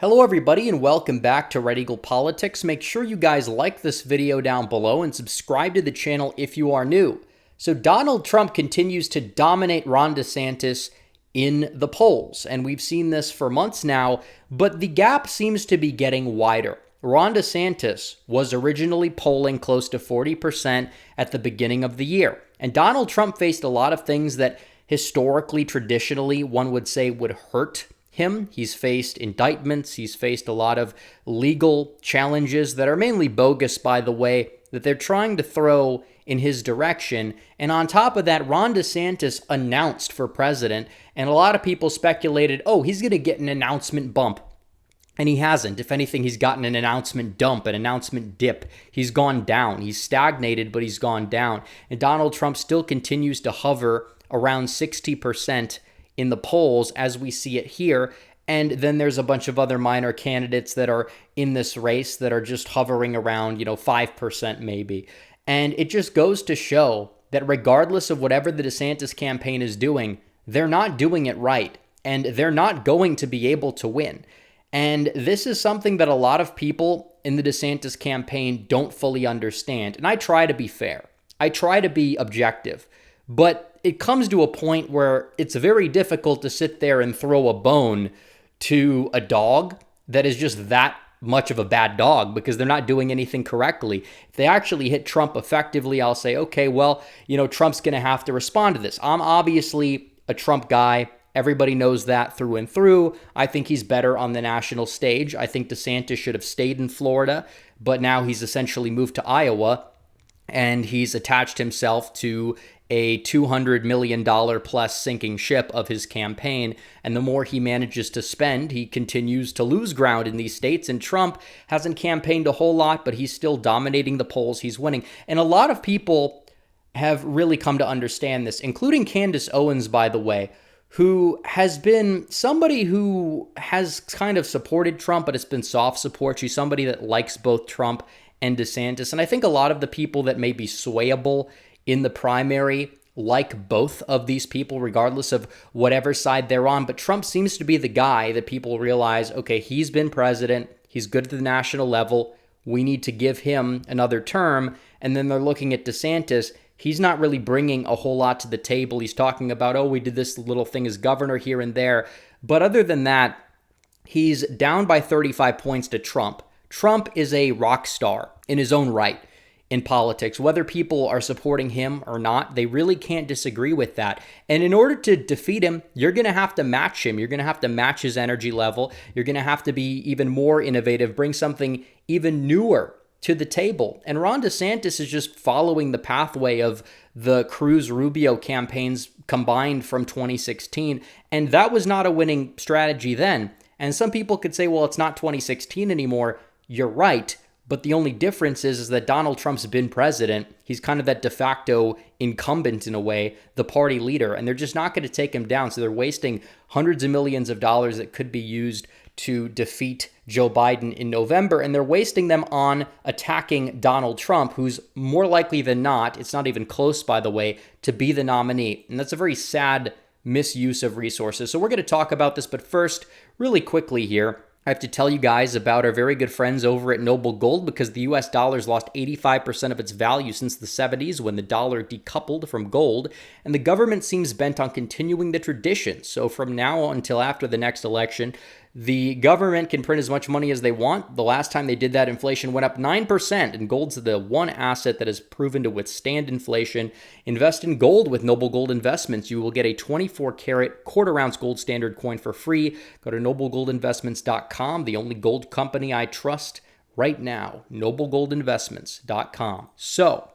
Hello everybody and welcome back to Red Eagle Politics. Make sure you guys like this video down below and subscribe to the channel if you are new. So Donald Trump continues to dominate Ron DeSantis in the polls, and we've seen this for months now, but the gap seems to be getting wider. Ron DeSantis was originally polling close to 40% at the beginning of the year, and Donald Trump faced a lot of things that historically, traditionally, one would say would hurt him. He's faced indictments. He's faced a lot of legal challenges that are mainly bogus, by the way, that they're trying to throw in his direction. And on top of that, Ron DeSantis announced for president, and a lot of people speculated, oh, he's going to get an announcement bump. And he hasn't. If anything, he's gotten an announcement dump, an announcement dip. He's gone down. He's stagnated, but he's gone down. And Donald Trump still continues to hover around 60% in the polls as we see it here. And then there's a bunch of other minor candidates that are in this race that are just hovering around, 5% maybe. And it just goes to show that regardless of whatever the DeSantis campaign is doing, they're not doing it right. And they're not going to be able to win. And this is something that a lot of people in the DeSantis campaign don't fully understand. And I try to be fair. I try to be objective. But it comes to a point where it's very difficult to sit there and throw a bone to a dog that is just that much of a bad dog because they're not doing anything correctly. If they actually hit Trump effectively, I'll say, okay, well, Trump's going to have to respond to this. I'm obviously a Trump guy. Everybody knows that through and through. I think he's better on the national stage. I think DeSantis should have stayed in Florida, but now he's essentially moved to Iowa, and he's attached himself to a $200 million plus sinking ship of his campaign. And the more he manages to spend, he continues to lose ground in these states. And Trump hasn't campaigned a whole lot, but he's still dominating the polls. He's winning. And a lot of people have really come to understand this, including Candace Owens, by the way, who has been somebody who has kind of supported Trump, but it's been soft support. She's somebody that likes both Trump and DeSantis. And I think a lot of the people that may be swayable in the primary like both of these people, regardless of whatever side they're on. But Trump seems to be the guy that people realize, okay, he's been president. He's good at the national level. We need to give him another term. And then they're looking at DeSantis. He's not really bringing a whole lot to the table. He's talking about, oh, we did this little thing as governor here and there. But other than that, he's down by 35 points to Trump. Trump is a rock star in his own right in politics. Whether people are supporting him or not, they really can't disagree with that. And in order to defeat him, you're going to have to match him. You're going to have to match his energy level. You're going to have to be even more innovative, bring something even newer to the table. And Ron DeSantis is just following the pathway of the Cruz-Rubio campaigns combined from 2016. And that was not a winning strategy then. And some people could say, well, it's not 2016 anymore. You're right. But the only difference is that Donald Trump's been president. He's kind of that de facto incumbent in a way, the party leader, and they're just not going to take him down. So they're wasting hundreds of millions of dollars that could be used to defeat Joe Biden in November, and they're wasting them on attacking Donald Trump, who's more likely than not, it's not even close, by the way, to be the nominee. And that's a very sad misuse of resources. So we're going to talk about this, but first, really quickly here, I have to tell you guys about our very good friends over at Noble Gold, because the US dollar's lost 85% of its value since the 70s when the dollar decoupled from gold, and the government seems bent on continuing the tradition. So from now until after the next election, the government can print as much money as they want. The last time they did that, inflation went up 9%, and gold's the one asset that has proven to withstand inflation. Invest in gold with Noble Gold Investments. You will get a 24-karat quarter-ounce gold standard coin for free. Go to noblegoldinvestments.com, the only gold company I trust right now, noblegoldinvestments.com. So,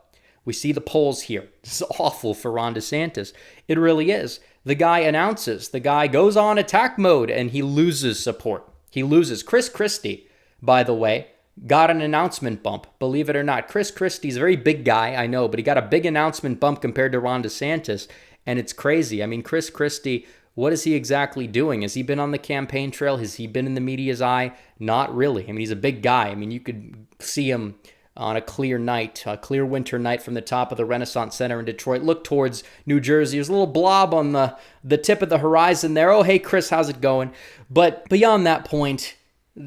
we see the polls here. This is awful for Ron DeSantis. It really is. The guy announces, the guy goes on attack mode, and he loses support. He loses. Chris Christie, by the way, got an announcement bump. Believe it or not, Chris Christie's a very big guy, I know, but he got a big announcement bump compared to Ron DeSantis, and it's crazy. I mean, Chris Christie, what is he exactly doing? Has he been on the campaign trail? Has he been in the media's eye? Not really. I mean, he's a big guy. I mean, you could see him on a clear night, a clear winter night from the top of the Renaissance Center in Detroit. Look towards New Jersey. There's a little blob on the tip of the horizon there. Oh, hey, Chris, how's it going? But beyond that point,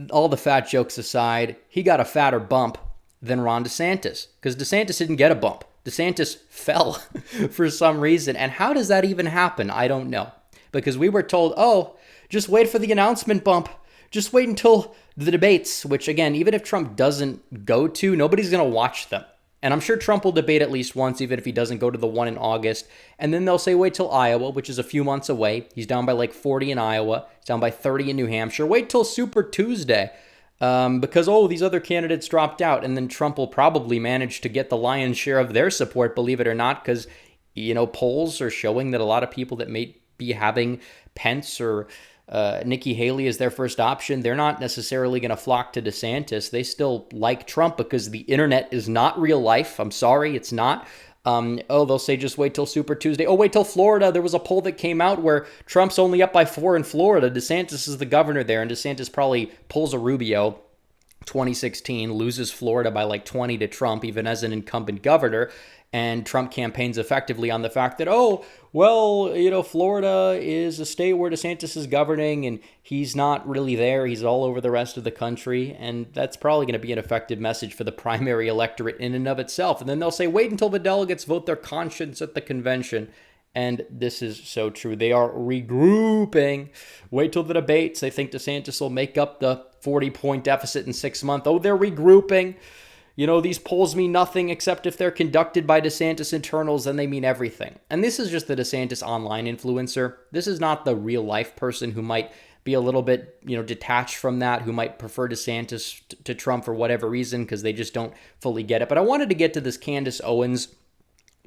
all the fat jokes aside, he got a fatter bump than Ron DeSantis, because DeSantis didn't get a bump. DeSantis fell for some reason. And how does that even happen? I don't know. Because we were told, oh, just wait for the announcement bump. Just wait until the debates, which again, even if Trump doesn't go to, nobody's going to watch them. And I'm sure Trump will debate at least once, even if he doesn't go to the one in August. And then they'll say, wait till Iowa, which is a few months away. He's down by like 40 in Iowa. He's down by 30 in New Hampshire. Wait till Super Tuesday. Because, oh, these other candidates dropped out. And then Trump will probably manage to get the lion's share of their support, believe it or not, because, polls are showing that a lot of people that may be having Pence or Nikki Haley as their first option, they're not necessarily going to flock to DeSantis. They still like Trump because the internet is not real life. I'm sorry, it's not. They'll say just wait till Super Tuesday. Oh, wait till Florida. There was a poll that came out where Trump's only up by 4 in Florida. DeSantis is the governor there, and DeSantis probably pulls a Rubio 2016, loses Florida by like 20 to Trump, even as an incumbent governor. And Trump campaigns effectively on the fact that, Florida is a state where DeSantis is governing and he's not really there. He's all over the rest of the country. And that's probably going to be an effective message for the primary electorate in and of itself. And then they'll say, wait until the delegates vote their conscience at the convention. And this is so true. They are regrouping. Wait till the debates. They think DeSantis will make up the 40-point deficit in 6 months. Oh, they're regrouping. These polls mean nothing except if they're conducted by DeSantis internals, then they mean everything. And this is just the DeSantis online influencer. This is not the real life person who might be a little bit, detached from that, who might prefer DeSantis to Trump for whatever reason because they just don't fully get it. But I wanted to get to this Candace Owens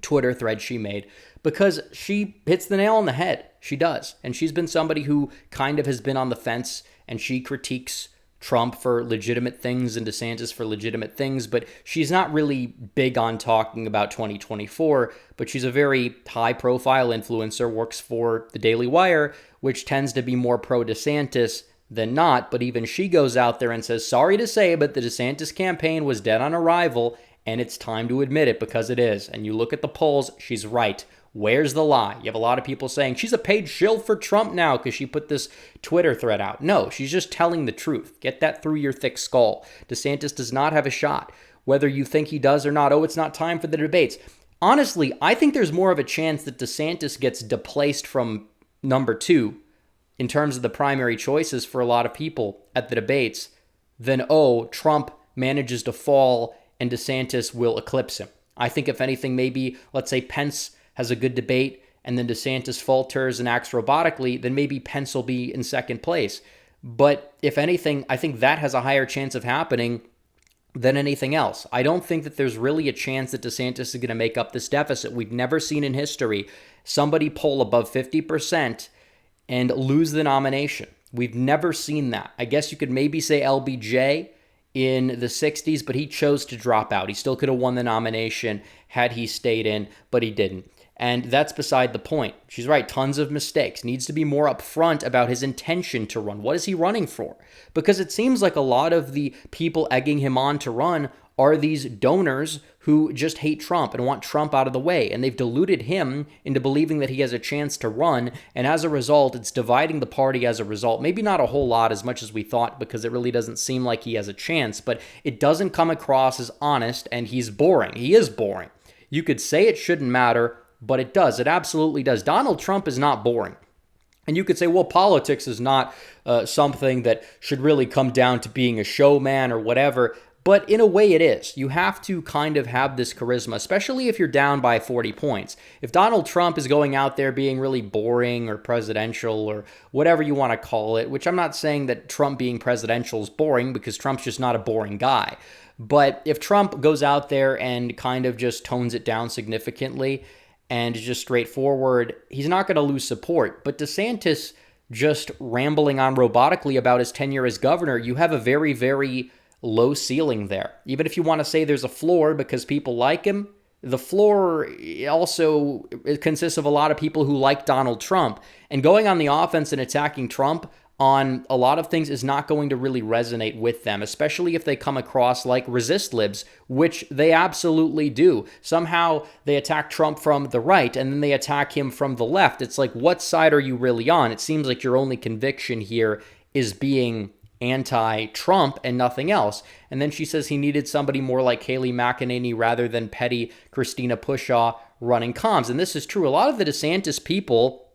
Twitter thread she made because she hits the nail on the head. She does. And she's been somebody who kind of has been on the fence, and she critiques Trump for legitimate things and DeSantis for legitimate things, but she's not really big on talking about 2024, but she's a very high-profile influencer, works for the Daily Wire, which tends to be more pro-DeSantis than not, but even she goes out there and says, sorry to say, but the DeSantis campaign was dead on arrival, and it's time to admit it because it is. And you look at the polls, she's right. Where's the lie? You have a lot of people saying she's a paid shill for Trump now because she put this Twitter thread out. No, she's just telling the truth. Get that through your thick skull. DeSantis does not have a shot. Whether you think he does or not, it's not time for the debates. Honestly, I think there's more of a chance that DeSantis gets displaced from number 2 in terms of the primary choices for a lot of people at the debates than, Trump manages to fall and DeSantis will eclipse him. I think if anything, maybe, let's say Pence has a good debate and then DeSantis falters and acts robotically, then maybe Pence will be in second place. But if anything, I think that has a higher chance of happening than anything else. I don't think that there's really a chance that DeSantis is going to make up this deficit. We've never seen in history somebody poll above 50% and lose the nomination. We've never seen that. I guess you could maybe say LBJ in the 60s, but he chose to drop out. He still could have won the nomination had he stayed in, but he didn't. And that's beside the point. She's right, tons of mistakes. Needs to be more upfront about his intention to run. What is he running for? Because it seems like a lot of the people egging him on to run are these donors who just hate Trump and want Trump out of the way. And they've deluded him into believing that he has a chance to run. And as a result, it's dividing the party as a result. Maybe not a whole lot as much as we thought, because it really doesn't seem like he has a chance. But it doesn't come across as honest, and he's boring. He is boring. You could say it shouldn't matter, but it does. It absolutely does. Donald Trump is not boring. And you could say, well, politics is not something that should really come down to being a showman or whatever. But in a way it is. You have to kind of have this charisma, especially if you're down by 40 points. If Donald Trump is going out there being really boring or presidential or whatever you want to call it, which I'm not saying that Trump being presidential is boring, because Trump's just not a boring guy. But if Trump goes out there and kind of just tones it down significantly and is just straightforward, he's not going to lose support. But DeSantis just rambling on robotically about his tenure as governor, you have a very, very low ceiling there. Even if you want to say there's a floor because people like him, the floor also consists of a lot of people who like Donald Trump. And going on the offense and attacking Trump on a lot of things is not going to really resonate with them, especially if they come across like resist libs, which they absolutely do. Somehow they attack Trump from the right and then they attack him from the left. It's like, what side are you really on? It seems like your only conviction here is being anti-Trump and nothing else. And then she says he needed somebody more like Kayleigh McEnany rather than petty Christina Pushaw running comms. And this is true. A lot of the DeSantis people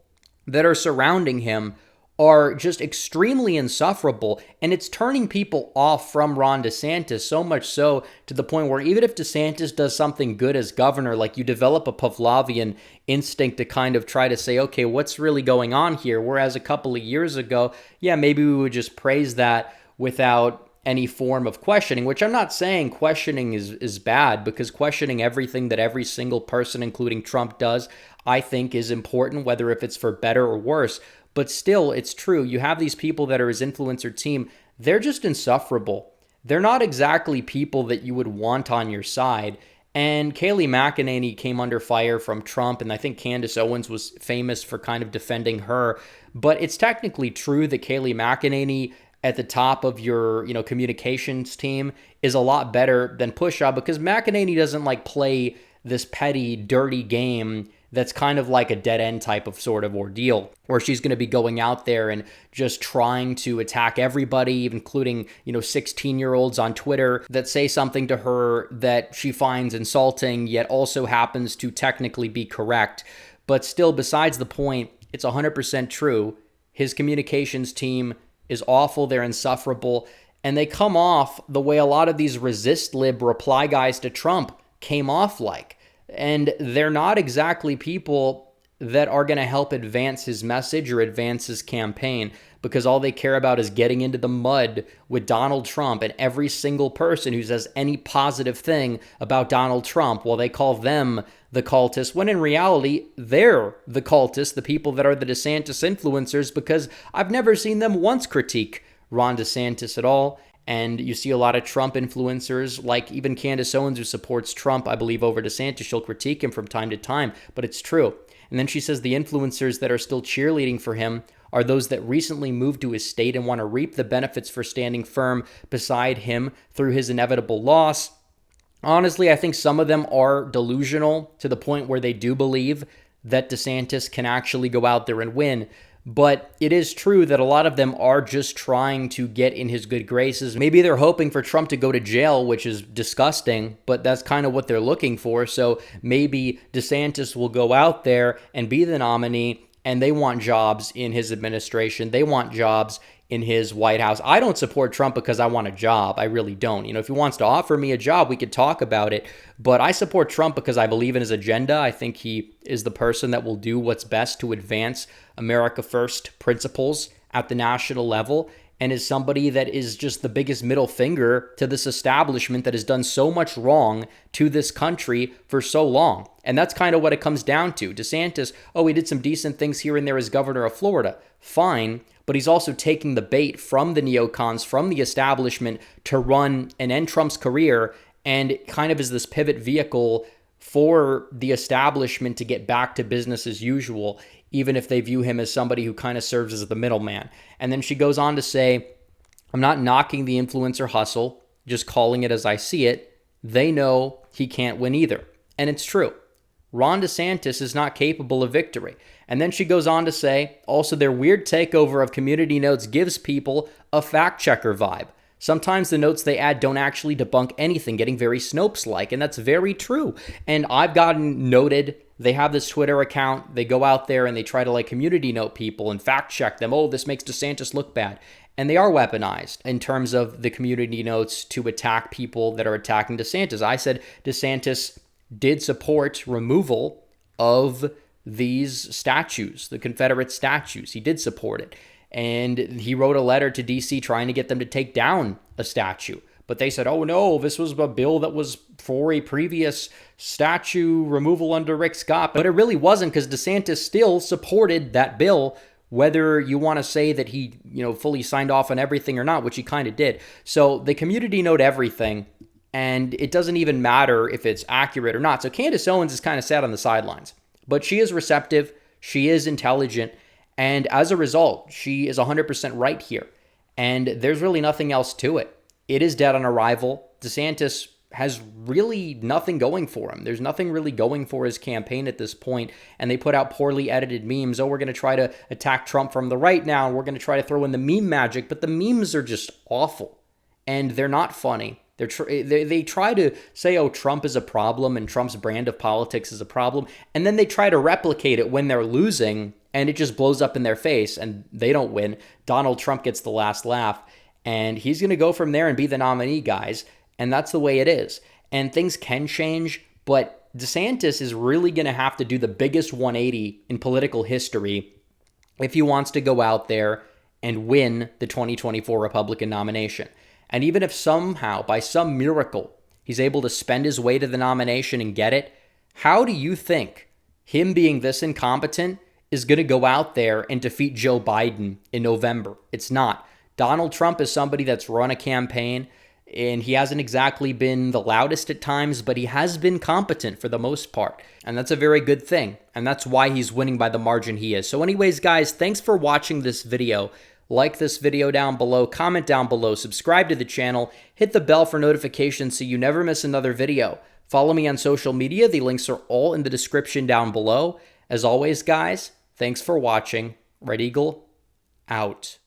that are surrounding him are just extremely insufferable, and it's turning people off from Ron DeSantis, so much so to the point where even if DeSantis does something good as governor, like you develop a Pavlovian instinct to kind of try to say, okay, what's really going on here? Whereas a couple of years ago, yeah, maybe we would just praise that without any form of questioning, which I'm not saying questioning is bad, because questioning everything that every single person, including Trump, does, I think is important, whether if it's for better or worse. But still, it's true. You have these people that are his influencer team. They're just insufferable. They're not exactly people that you would want on your side. And Kayleigh McEnany came under fire from Trump, and I think Candace Owens was famous for kind of defending her. But it's technically true that Kayleigh McEnany at the top of your, communications team is a lot better than Pushaw, because McEnany doesn't like play this petty, dirty game that's kind of like a dead end type of sort of ordeal, where she's going to be going out there and just trying to attack everybody, including, 16-year-olds on Twitter that say something to her that she finds insulting, yet also happens to technically be correct. But still, besides the point, it's 100% true. His communications team is awful. They're insufferable. And they come off the way a lot of these resist lib reply guys to Trump came off like. And they're not exactly people that are going to help advance his message or advance his campaign, because all they care about is getting into the mud with Donald Trump and every single person who says any positive thing about Donald Trump. Well, they call them the cultists, when in reality, they're the cultists, the people that are the DeSantis influencers, because I've never seen them once critique Ron DeSantis at all. And you see a lot of Trump influencers, like even Candace Owens, who supports Trump, I believe, over DeSantis. She'll critique him from time to time, but it's true. And then she says the influencers that are still cheerleading for him are those that recently moved to his state and want to reap the benefits for standing firm beside him through his inevitable loss. Honestly, I think some of them are delusional to the point where they do believe that DeSantis can actually go out there and win. But it is true that a lot of them are just trying to get in his good graces. Maybe they're hoping for Trump to go to jail, which is disgusting, but that's kind of what they're looking for. So maybe DeSantis will go out there and be the nominee, and they want jobs in his administration. They want jobs in his White House. I don't support Trump because I want a job. I really don't. If he wants to offer me a job, we could talk about it. But I support Trump because I believe in his agenda. I think he is the person that will do what's best to advance America First principles at the national level, and is somebody that is just the biggest middle finger to this establishment that has done so much wrong to this country for so long. And that's kind of what it comes down to. DeSantis, he did some decent things here and there as governor of Florida. Fine. But he's also taking the bait from the neocons, from the establishment, to run and end Trump's career, and kind of is this pivot vehicle for the establishment to get back to business as usual, even if they view him as somebody who kind of serves as the middleman. And then she goes on to say, I'm not knocking the influencer hustle, just calling it as I see it. They know he can't win either. And it's true. Ron DeSantis is not capable of victory. And then she goes on to say, also, their weird takeover of community notes gives people a fact checker vibe. Sometimes the notes they add don't actually debunk anything, getting very Snopes-like, and that's very true. And I've gotten noted. They have this Twitter account. They go out there and they try to community note people and fact check them. Oh, this makes DeSantis look bad. And they are weaponized in terms of the community notes to attack people that are attacking DeSantis. I said DeSantis did support removal of these statues, the Confederate statues. He did support it. And he wrote a letter to D.C. trying to get them to take down a statue. But they said, oh no, this was a bill that was for a previous statue removal under Rick Scott. But it really wasn't, because DeSantis still supported that bill, whether you want to say that he, fully signed off on everything or not, which he kind of did. So they community note everything, and it doesn't even matter if it's accurate or not. So Candace Owens is kind of sat on the sidelines. But she is receptive, she is intelligent, and as a result, she is 100% right here. And there's really nothing else to it. It is dead on arrival. DeSantis has really nothing going for him. There's nothing really going for his campaign at this point, and they put out poorly edited memes. Oh, we're going to try to attack Trump from the right now, and we're going to try to throw in the meme magic, but the memes are just awful, and they're not funny. They try to say, oh, Trump is a problem, and Trump's brand of politics is a problem, and then they try to replicate it when they're losing, and it just blows up in their face, and they don't win. Donald Trump gets the last laugh, and he's going to go from there and be the nominee, guys. And that's the way it is. And things can change, but DeSantis is really going to have to do the biggest 180 in political history if he wants to go out there and win the 2024 Republican nomination. And even if somehow, by some miracle, he's able to spend his way to the nomination and get it, how do you think him being this incompetent is going to go out there and defeat Joe Biden in November? It's not. Donald Trump is somebody that's run a campaign, and he hasn't exactly been the loudest at times, but he has been competent for the most part. And that's a very good thing. And that's why he's winning by the margin he is. So anyways, guys, thanks for watching this video. Like this video down below, comment down below, subscribe to the channel, hit the bell for notifications so you never miss another video. Follow me on social media. The links are all in the description down below. As always, guys, thanks for watching. Red Eagle, out.